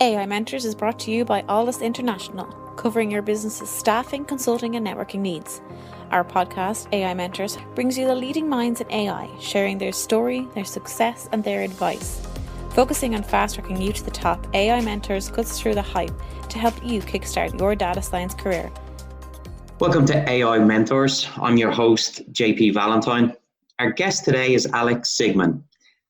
AI Mentors is brought to you by Alldus International, covering your business's staffing, consulting, and networking needs. Our podcast, AI Mentors, brings you the leading minds in AI, sharing their story, their success, and their advice. Focusing on fast-tracking you to the top, AI Mentors cuts through the hype to help you kickstart your data science career. Welcome to AI Mentors. I'm your host, JP Valentine. Our guest today is Alex Siegman.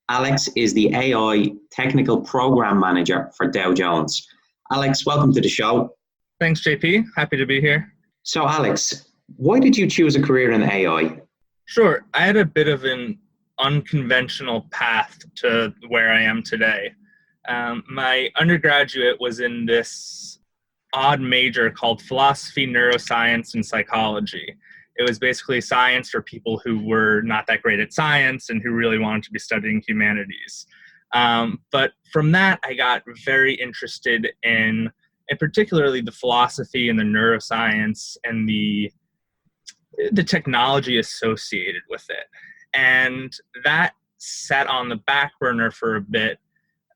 Alex is the AI Technical Program Manager for Dow Jones. Alex, welcome to the show. Thanks, JP. Happy to be here. So, Alex, why did you choose a career in AI? Sure. I had a bit of an unconventional path to where I am today. My undergraduate was in this odd major called philosophy, neuroscience, and psychology. It was basically science for people who were not that great at science and who really wanted to be studying humanities. But from that, I got very interested in particularly the philosophy and the neuroscience and the technology associated with it. And that sat on the back burner for a bit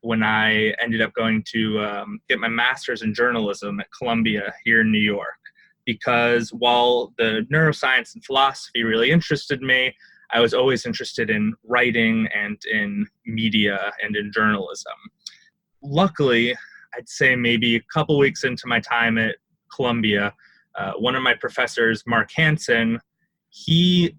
when I ended up going to get my master's in journalism at Columbia here in New York. Because while the neuroscience and philosophy really interested me, I was always interested in writing and in media and in journalism. Luckily, I'd say maybe a couple weeks into my time at Columbia, one of my professors, Mark Hansen, he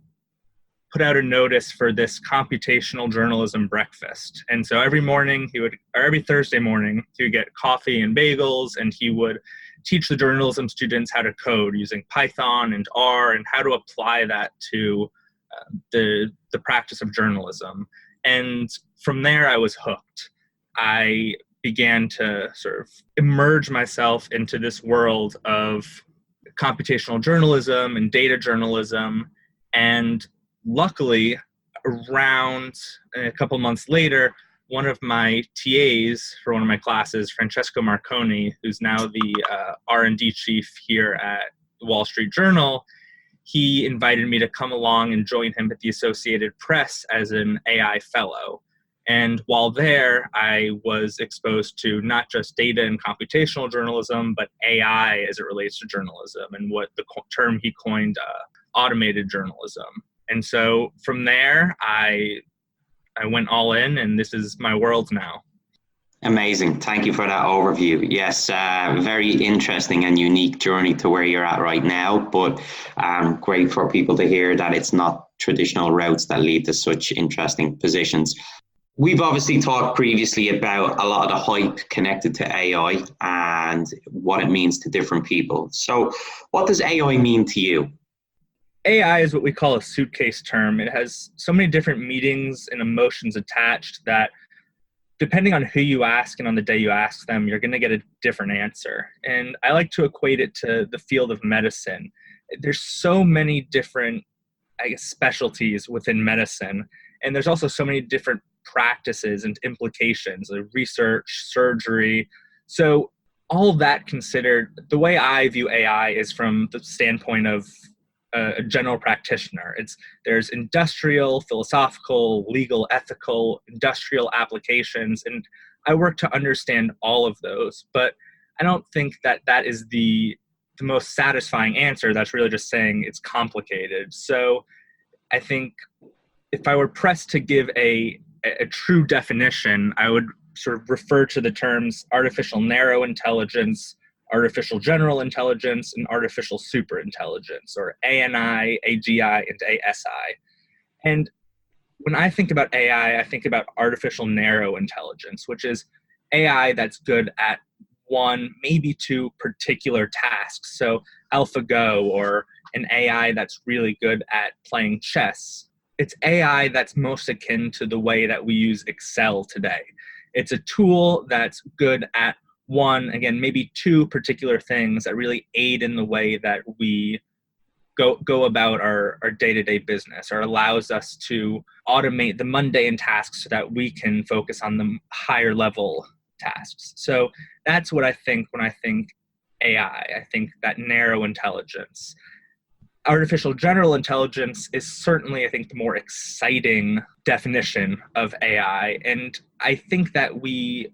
put out a notice for this computational journalism breakfast. And so every Thursday morning, he would get coffee and bagels, and he would teach the journalism students how to code using Python and R and how to apply that to the practice of journalism. And from there, I was hooked. I began to sort of immerse myself into this world of computational journalism and data journalism. And luckily, around a couple months later, one of my TAs for one of my classes, Francesco Marconi, who's now the R&D chief here at the Wall Street Journal, he invited me to come along and join him at the Associated Press as an AI fellow. And while there, I was exposed to not just data and computational journalism, but AI as it relates to journalism and what the term he coined, automated journalism. And so from there, I went all in, and this is my world now. Amazing. Thank you for that overview. Yes, very interesting and unique journey to where you're at right now, but great for people to hear that it's not traditional routes that lead to such interesting positions. We've obviously talked previously about a lot of the hype connected to AI and what it means to different people. So what does AI mean to you? AI is what we call a suitcase term. It has so many different meanings and emotions attached that depending on who you ask and on the day you ask them, you're going to get a different answer. And I like to equate it to the field of medicine. There's so many different, specialties within medicine. And there's also so many different practices and implications, like research, surgery. So all of that considered, the way I view AI is from the standpoint of a general practitioner. There's industrial, philosophical, legal, ethical, industrial applications, and I work to understand all of those. But I don't think that is the most satisfying answer. That's really just saying it's complicated. So I think if I were pressed to give a true definition, I would sort of refer to the terms artificial narrow intelligence, artificial general intelligence, and artificial superintelligence, or ANI, AGI, and ASI. And when I think about AI, I think about artificial narrow intelligence, which is AI that's good at one, maybe two particular tasks. So AlphaGo, or an AI that's really good at playing chess. It's AI that's most akin to the way that we use Excel today. It's a tool that's good at one, again, maybe two particular things that really aid in the way that we go about our day-to-day business, or allows us to automate the mundane tasks so that we can focus on the higher level tasks. So that's what I think when I think AI. I think that narrow intelligence. Artificial general intelligence is certainly, I think, the more exciting definition of AI. And I think that we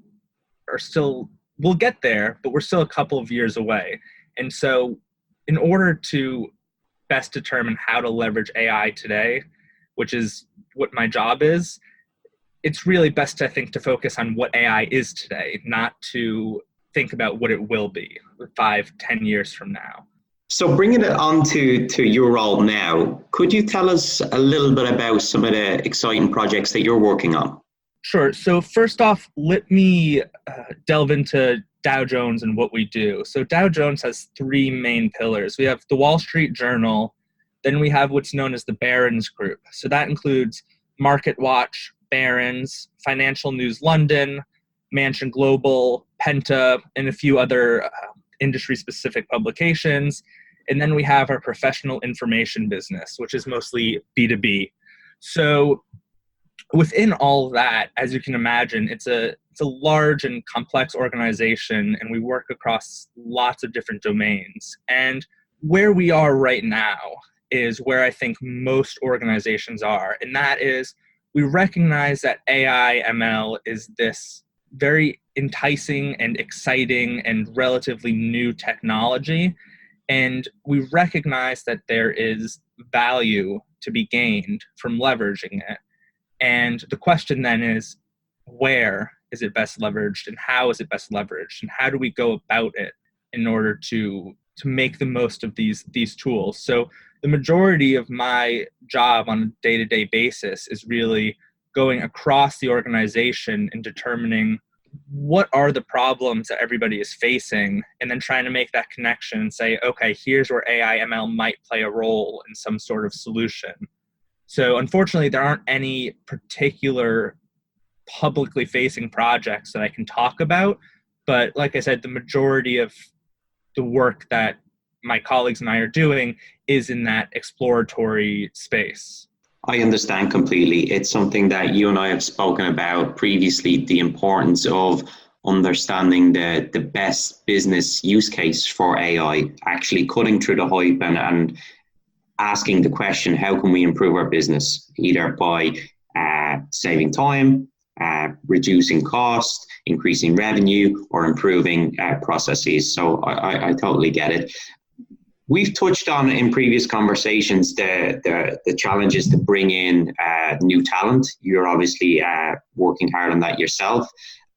are still we'll get there, but we're still a couple of years away. And so in order to best determine how to leverage AI today, which is what my job is, it's really best, I think, to focus on what AI is today, not to think about what it will be 5-10 years from now. So bringing it on to your role now, could you tell us a little bit about some of the exciting projects that you're working on? Sure. So first off, let me delve into Dow Jones and what we do. So Dow Jones has three main pillars. We have the Wall Street Journal, then we have what's known as the Barron's Group. So that includes Market Watch, Barron's, Financial News London, Mansion Global, Penta, and a few other industry-specific publications. And then we have our professional information business, which is mostly B2B. So within all of that, as you can imagine, it's a large and complex organization, and we work across lots of different domains. And where we are right now is where I think most organizations are, and that is we recognize that AI ML is this very enticing and exciting and relatively new technology, and we recognize that there is value to be gained from leveraging it. And the question then is, where is it best leveraged and how is it best leveraged and how do we go about it in order to make the most of these tools? So the majority of my job on a day-to-day basis is really going across the organization and determining what are the problems that everybody is facing, and then trying to make that connection and say, okay, here's where AI ML might play a role in some sort of solution. So unfortunately, there aren't any particular publicly facing projects that I can talk about. But like I said, the majority of the work that my colleagues and I are doing is in that exploratory space. I understand completely. It's something that you and I have spoken about previously, the importance of understanding the best business use case for AI, actually cutting through the hype and asking the question, how can we improve our business, either by saving time, reducing cost, increasing revenue, or improving processes. So I totally get it. We've touched on in previous conversations the challenges to bring in new talent. You're obviously working hard on that yourself.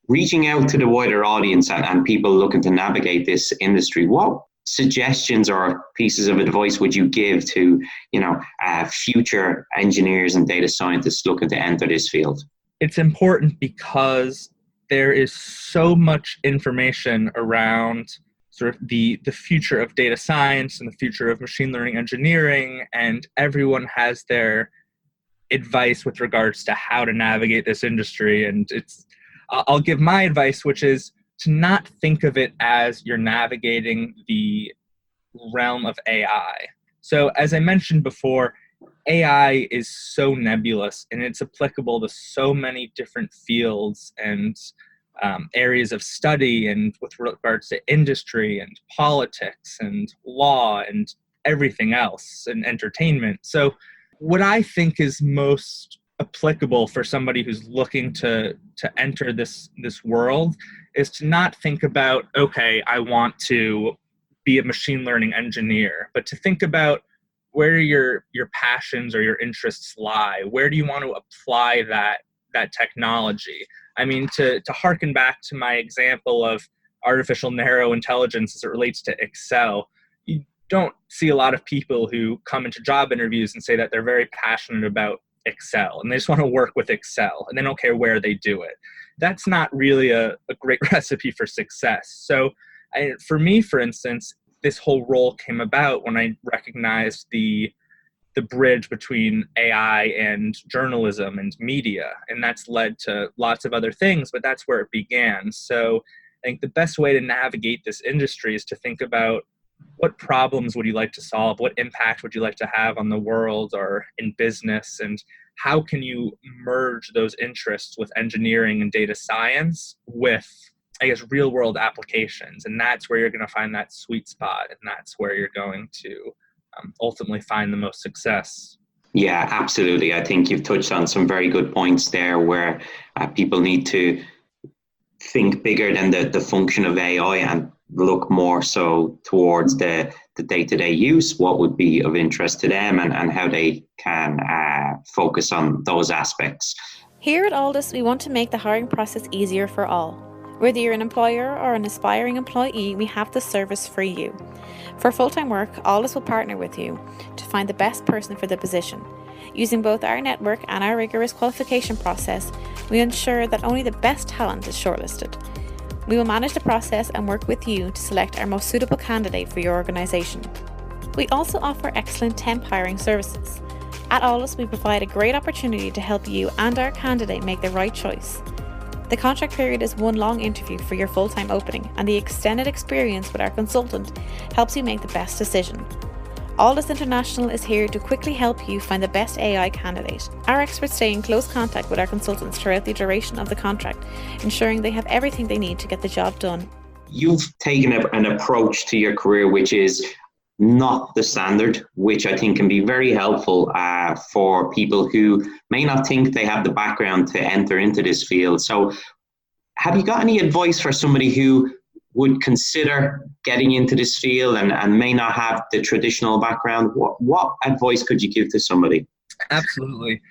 Reaching out to the wider audience and people looking to navigate this industry, what suggestions or pieces of advice would you give to future engineers and data scientists looking to enter this field? It's important because there is so much information around sort of the future of data science and the future of machine learning engineering, and everyone has their advice with regards to how to navigate this industry. And I'll give my advice, which is to not think of it as you're navigating the realm of AI. So as I mentioned before, AI is so nebulous and it's applicable to so many different fields and areas of study, and with regards to industry and politics and law and everything else and entertainment. So what I think is most applicable for somebody who's looking to enter this world is to not think about, okay, I want to be a machine learning engineer, but to think about where your passions or your interests lie. Where do you want to apply that technology? I mean, to harken back to my example of artificial narrow intelligence as it relates to Excel, you don't see a lot of people who come into job interviews and say that they're very passionate about Excel and they just want to work with Excel and they don't care where they do it. That's not really a great recipe for success. So for me, for instance, this whole role came about when I recognized the bridge between AI and journalism and media, and that's led to lots of other things, but that's where it began. So I think the best way to navigate this industry is to think about what problems would you like to solve, what impact would you like to have on the world or in business, and how can you merge those interests with engineering and data science with, I guess, real world applications. And that's where you're going to find that sweet spot, and that's where you're going to ultimately find the most success. Yeah, absolutely. I think you've touched on some very good points there where people need to think bigger than the function of AI and look more so towards the day-to-day use, what would be of interest to them and how they can focus on those aspects. Here at Alldus, we want to make the hiring process easier for all. Whether you're an employer or an aspiring employee, we have the service for you. For full-time work, Alldus will partner with you to find the best person for the position. Using both our network and our rigorous qualification process, we ensure that only the best talent is shortlisted. We will manage the process and work with you to select our most suitable candidate for your organisation. We also offer excellent temp hiring services. At Alldus, we provide a great opportunity to help you and our candidate make the right choice. The contract period is one long interview for your full-time opening, and the extended experience with our consultant helps you make the best decision. Alldus International is here to quickly help you find the best AI candidate. Our experts stay in close contact with our consultants throughout the duration of the contract, ensuring they have everything they need to get the job done. You've taken an approach to your career which is not the standard, which I think can be very helpful for people who may not think they have the background to enter into this field. So have you got any advice for somebody who would consider getting into this field and may not have the traditional background? What advice could you give to somebody? Absolutely.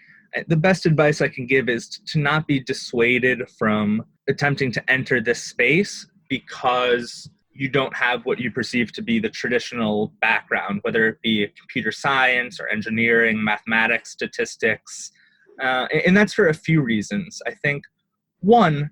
The best advice I can give is to not be dissuaded from attempting to enter this space because you don't have what you perceive to be the traditional background, whether it be computer science or engineering, mathematics, statistics. And that's for a few reasons. I think, one,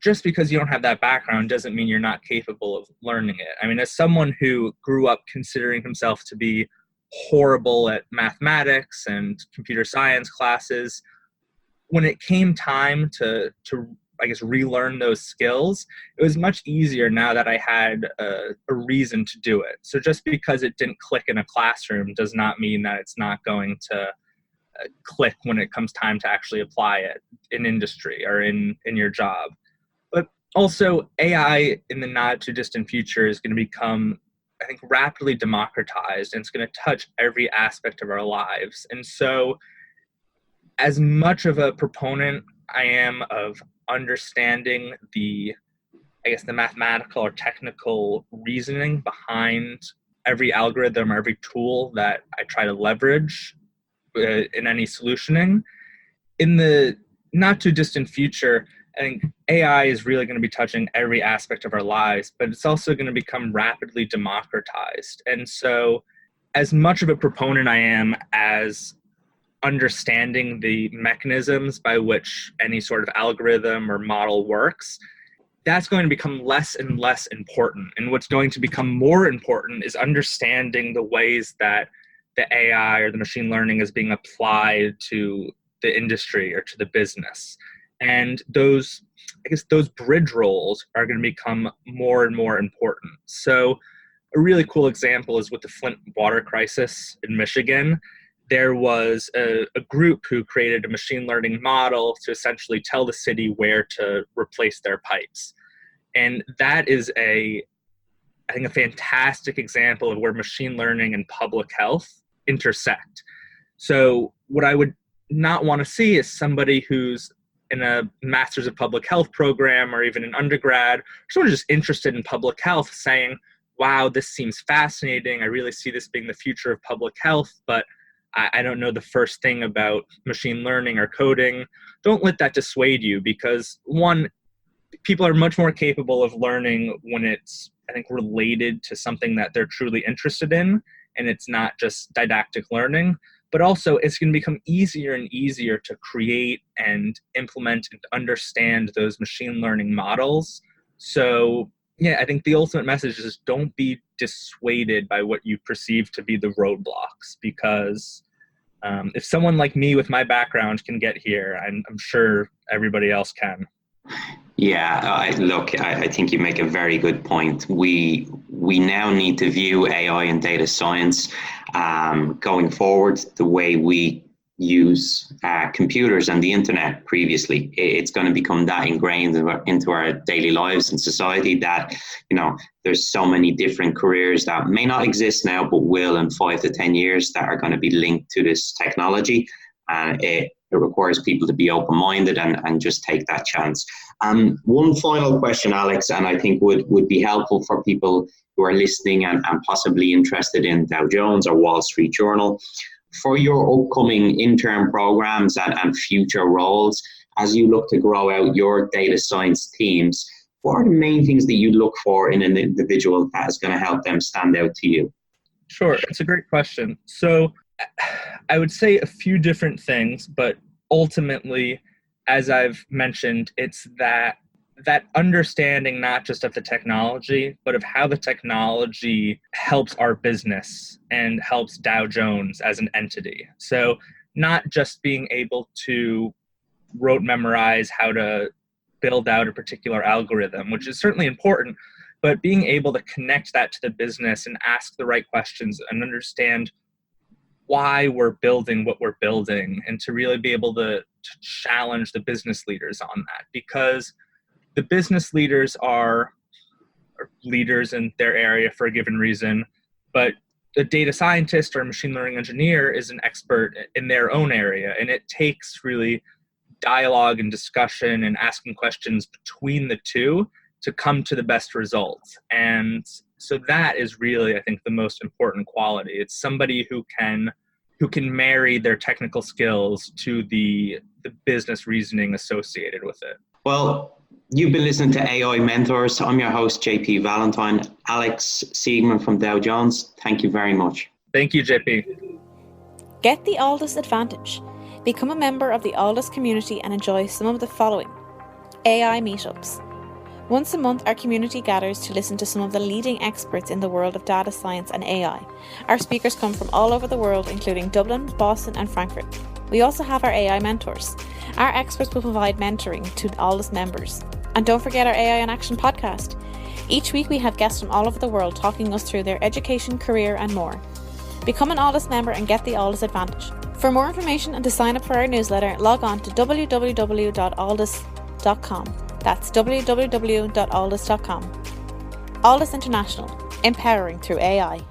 just because you don't have that background doesn't mean you're not capable of learning it. I mean, as someone who grew up considering himself to be horrible at mathematics and computer science classes, when it came time to I guess, relearn those skills, it was much easier now that I had a reason to do it. So just because it didn't click in a classroom does not mean that it's not going to click when it comes time to actually apply it in industry or in your job. But also, AI in the not too distant future is going to become, I think, rapidly democratized, and it's going to touch every aspect of our lives. And so as much of a proponent I am of understanding the mathematical or technical reasoning behind every algorithm or every tool that I try to leverage in any solutioning, in the not too distant future, I think AI is really going to be touching every aspect of our lives, but it's also going to become rapidly democratized. And so as much of a proponent I am as understanding the mechanisms by which any sort of algorithm or model works, that's going to become less and less important. And what's going to become more important is understanding the ways that the AI or the machine learning is being applied to the industry or to the business. And those bridge roles are going to become more and more important. So a really cool example is with the Flint water crisis in Michigan. There was a group who created a machine learning model to essentially tell the city where to replace their pipes. And that is I think a fantastic example of where machine learning and public health intersect. So what I would not want to see is somebody who's in a Master's of Public Health program or even an undergrad, or someone just interested in public health saying, wow, this seems fascinating. I really see this being the future of public health, but I don't know the first thing about machine learning or coding. Don't let that dissuade you because, one, people are much more capable of learning when it's, I think, related to something that they're truly interested in and it's not just didactic learning. But also, it's going to become easier and easier to create and implement and understand those machine learning models. So, yeah, I think the ultimate message is don't be dissuaded by what you perceive to be the roadblocks, because if someone like me with my background can get here, I'm sure everybody else can. Yeah, I think you make a very good point. We now need to view AI and data science going forward the way we use computers and the internet previously. It's going to become that ingrained into our daily lives and society that, there's so many different careers that may not exist now, but will in 5 to 10 years that are going to be linked to this technology. And it requires people to be open-minded and just take that chance. One final question, Alex, and I think would be helpful for people who are listening and possibly interested in Dow Jones or Wall Street Journal. For your upcoming intern programs and future roles, as you look to grow out your data science teams, what are the main things that you look for in an individual that is going to help them stand out to you? Sure, it's a great question. So I would say a few different things, but ultimately, as I've mentioned, it's that understanding not just of the technology, but of how the technology helps our business and helps Dow Jones as an entity. So not just being able to rote memorize how to build out a particular algorithm, which is certainly important, but being able to connect that to the business and ask the right questions and understand why we're building what we're building, and to really be able to challenge the business leaders on that, because the business leaders are leaders in their area for a given reason, but the data scientist or machine learning engineer is an expert in their own area, and it takes really dialogue and discussion and asking questions between the two to come to the best results. And so that is really, I think, the most important quality. It's somebody who can marry their technical skills to the business reasoning associated with it. Well, you've been listening to AI Mentors. I'm your host, JP Valentine. Alex Siegman from Dow Jones, thank you very much. Thank you, JP. Get the Alldus advantage. Become a member of the Alldus community and enjoy some of the following: AI meetups. Once a month, our community gathers to listen to some of the leading experts in the world of data science and AI. Our speakers come from all over the world, including Dublin, Boston, and Frankfurt. We also have our AI mentors. Our experts will provide mentoring to Alldus members. And don't forget our AI in Action podcast. Each week we have guests from all over the world talking us through their education, career, and more. Become an Alldus member and get the Alldus advantage. For more information and to sign up for our newsletter, log on to www.alldus.com. That's www.alldus.com. Alldus International, empowering through AI.